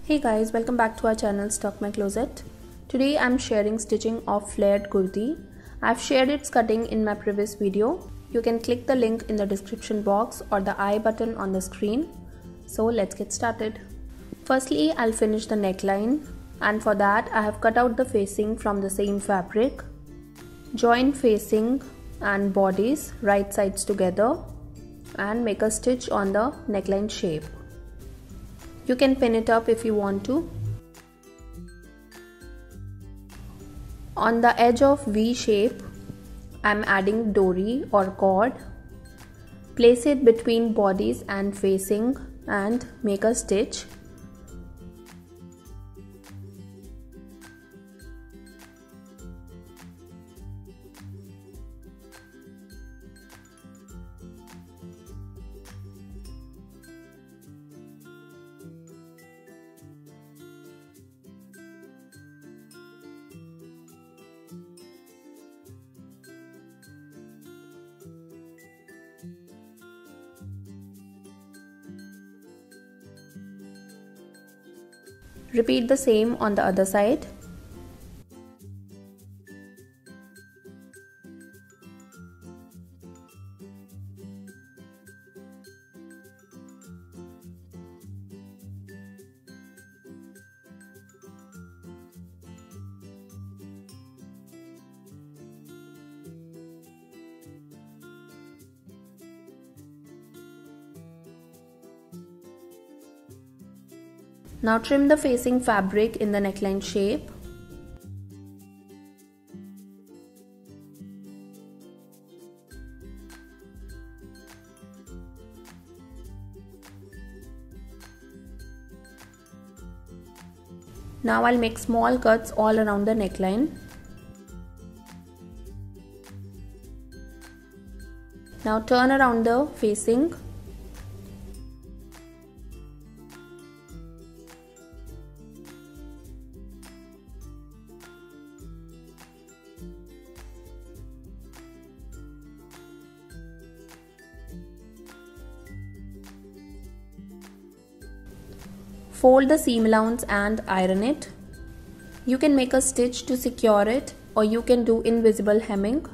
Hey guys, welcome back to our channel Stalk My Closet. Today I'm sharing stitching of flared kurti. I've shared its cutting in my previous video. You can click the link in the description box or the I button on the screen. So let's get started. Firstly, I'll finish the neckline, and for that I have cut out the facing from the same fabric. Join facing and bodies right sides together and make a stitch on the neckline shape. You can pin it up if you want to. On the edge of V shape, I'm adding dory or cord. Place it between bodies and facing and make a stitch. Repeat the same on the other side. Now trim the facing fabric in the neckline shape. Now I'll make small cuts all around the neckline. Now turn around the facing. Fold the seam allowance and iron it. You can make a stitch to secure it, or you can do invisible hemming.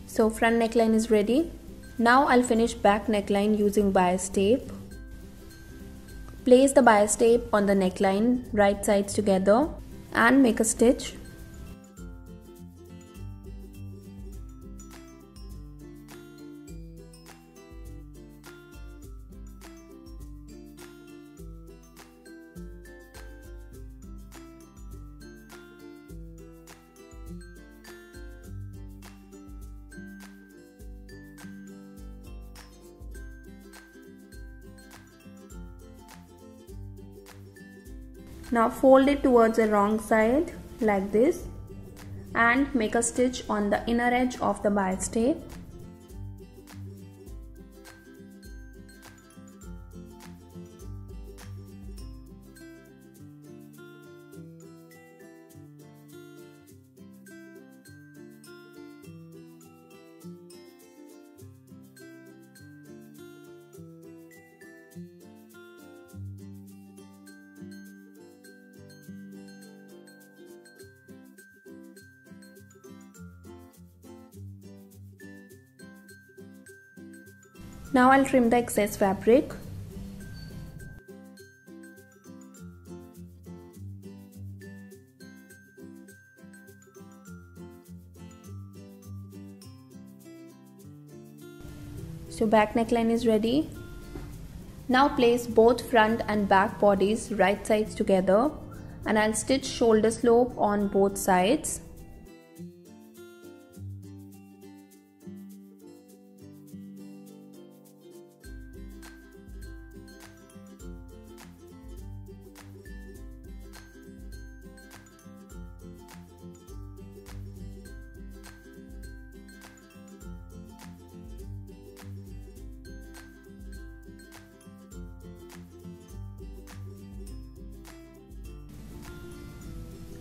So front neckline is ready. Now I'll finish back neckline using bias tape. Place the bias tape on the neckline right sides together and make a stitch. Now fold it towards the wrong side like this and make a stitch on the inner edge of the bias tape. Now I'll trim the excess fabric. So back neckline is ready. Now place both front and back bodies right sides together, and I'll stitch shoulder slope on both sides.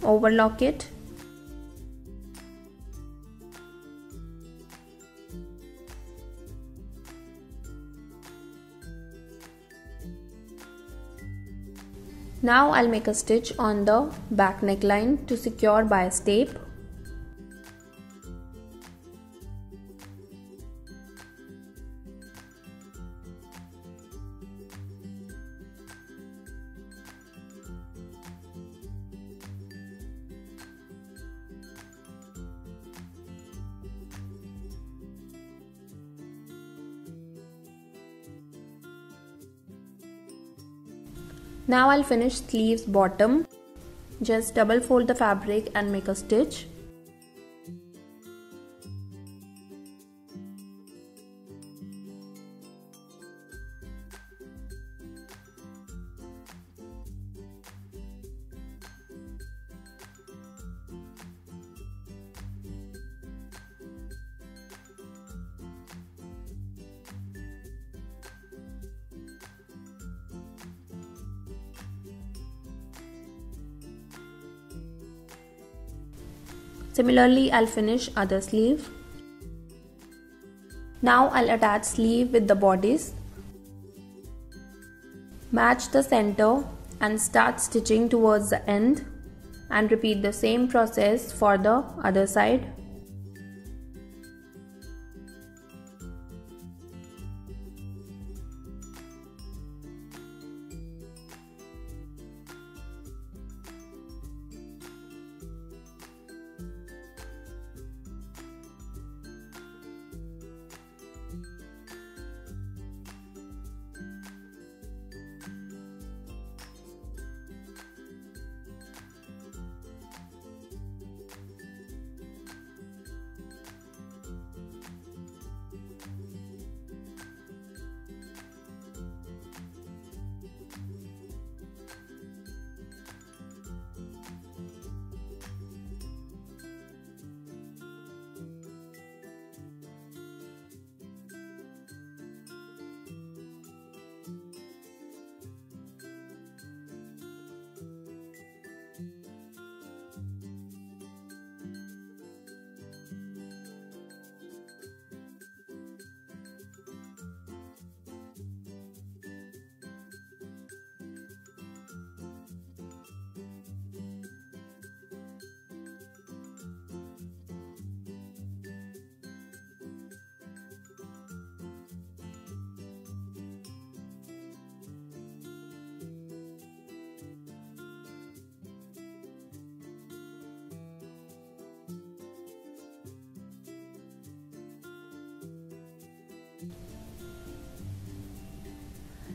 Overlock it. Now I'll make a stitch on the back neckline to secure bias tape. Now I'll finish sleeves bottom. Just double fold the fabric and make a stitch. Similarly, I'll finish other sleeve. Now I'll attach sleeve with the bodice. Match the center and start stitching towards the end, and repeat the same process for the other side.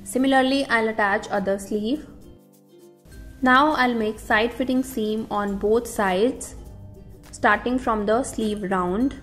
Similarly, I'll attach other sleeve. Now I'll make side fitting seam on both sides, starting from the sleeve round.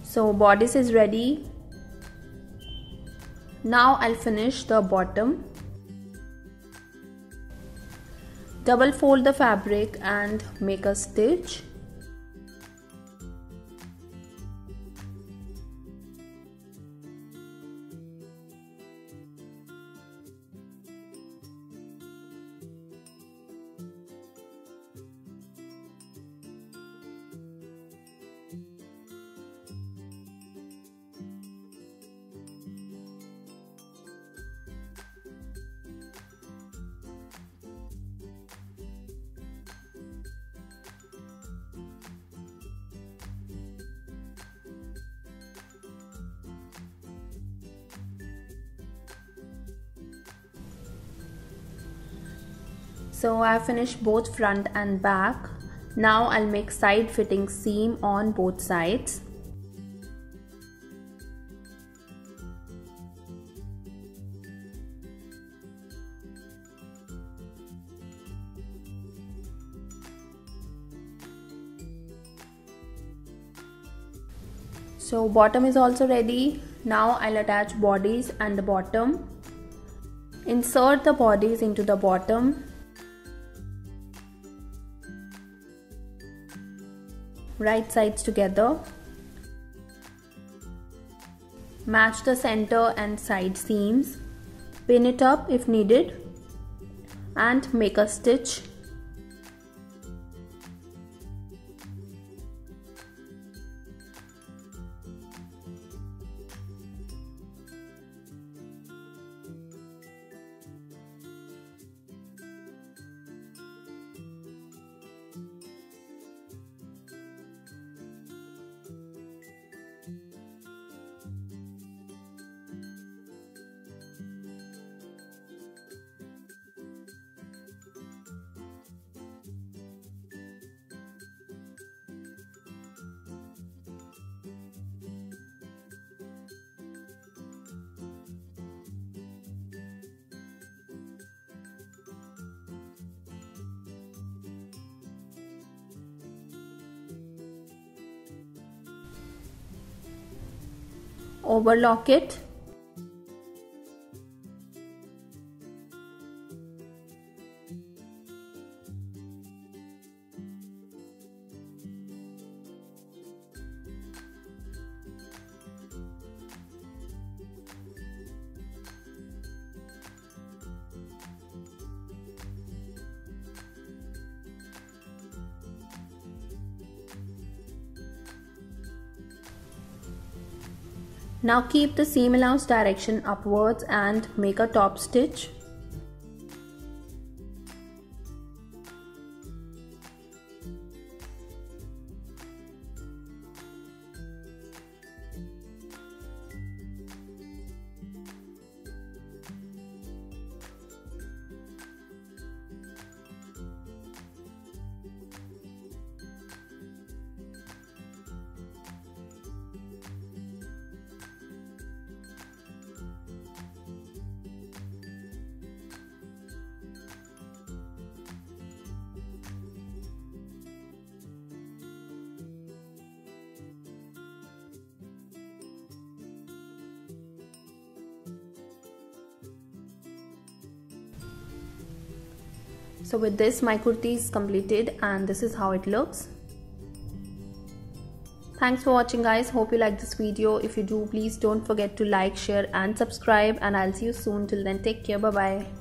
So bodice is ready. Now I'll finish the bottom. Double fold the fabric and make a stitch. So I have finished both front and back. Now I'll make side fitting seam on both sides. So bottom is also ready. Now I'll attach bodies and the bottom. Insert the bodies into the bottom. Right sides together. Match the center and side seams. Pin it up if needed and make a stitch. Overlock it. Now keep the seam allowance direction upwards and make a top stitch. So with this, my kurti is completed and this is how it looks. Thanks for watching guys. Hope you like this video. If you do, please don't forget to like, share and subscribe, and I'll see you soon. Till then, take care. Bye bye.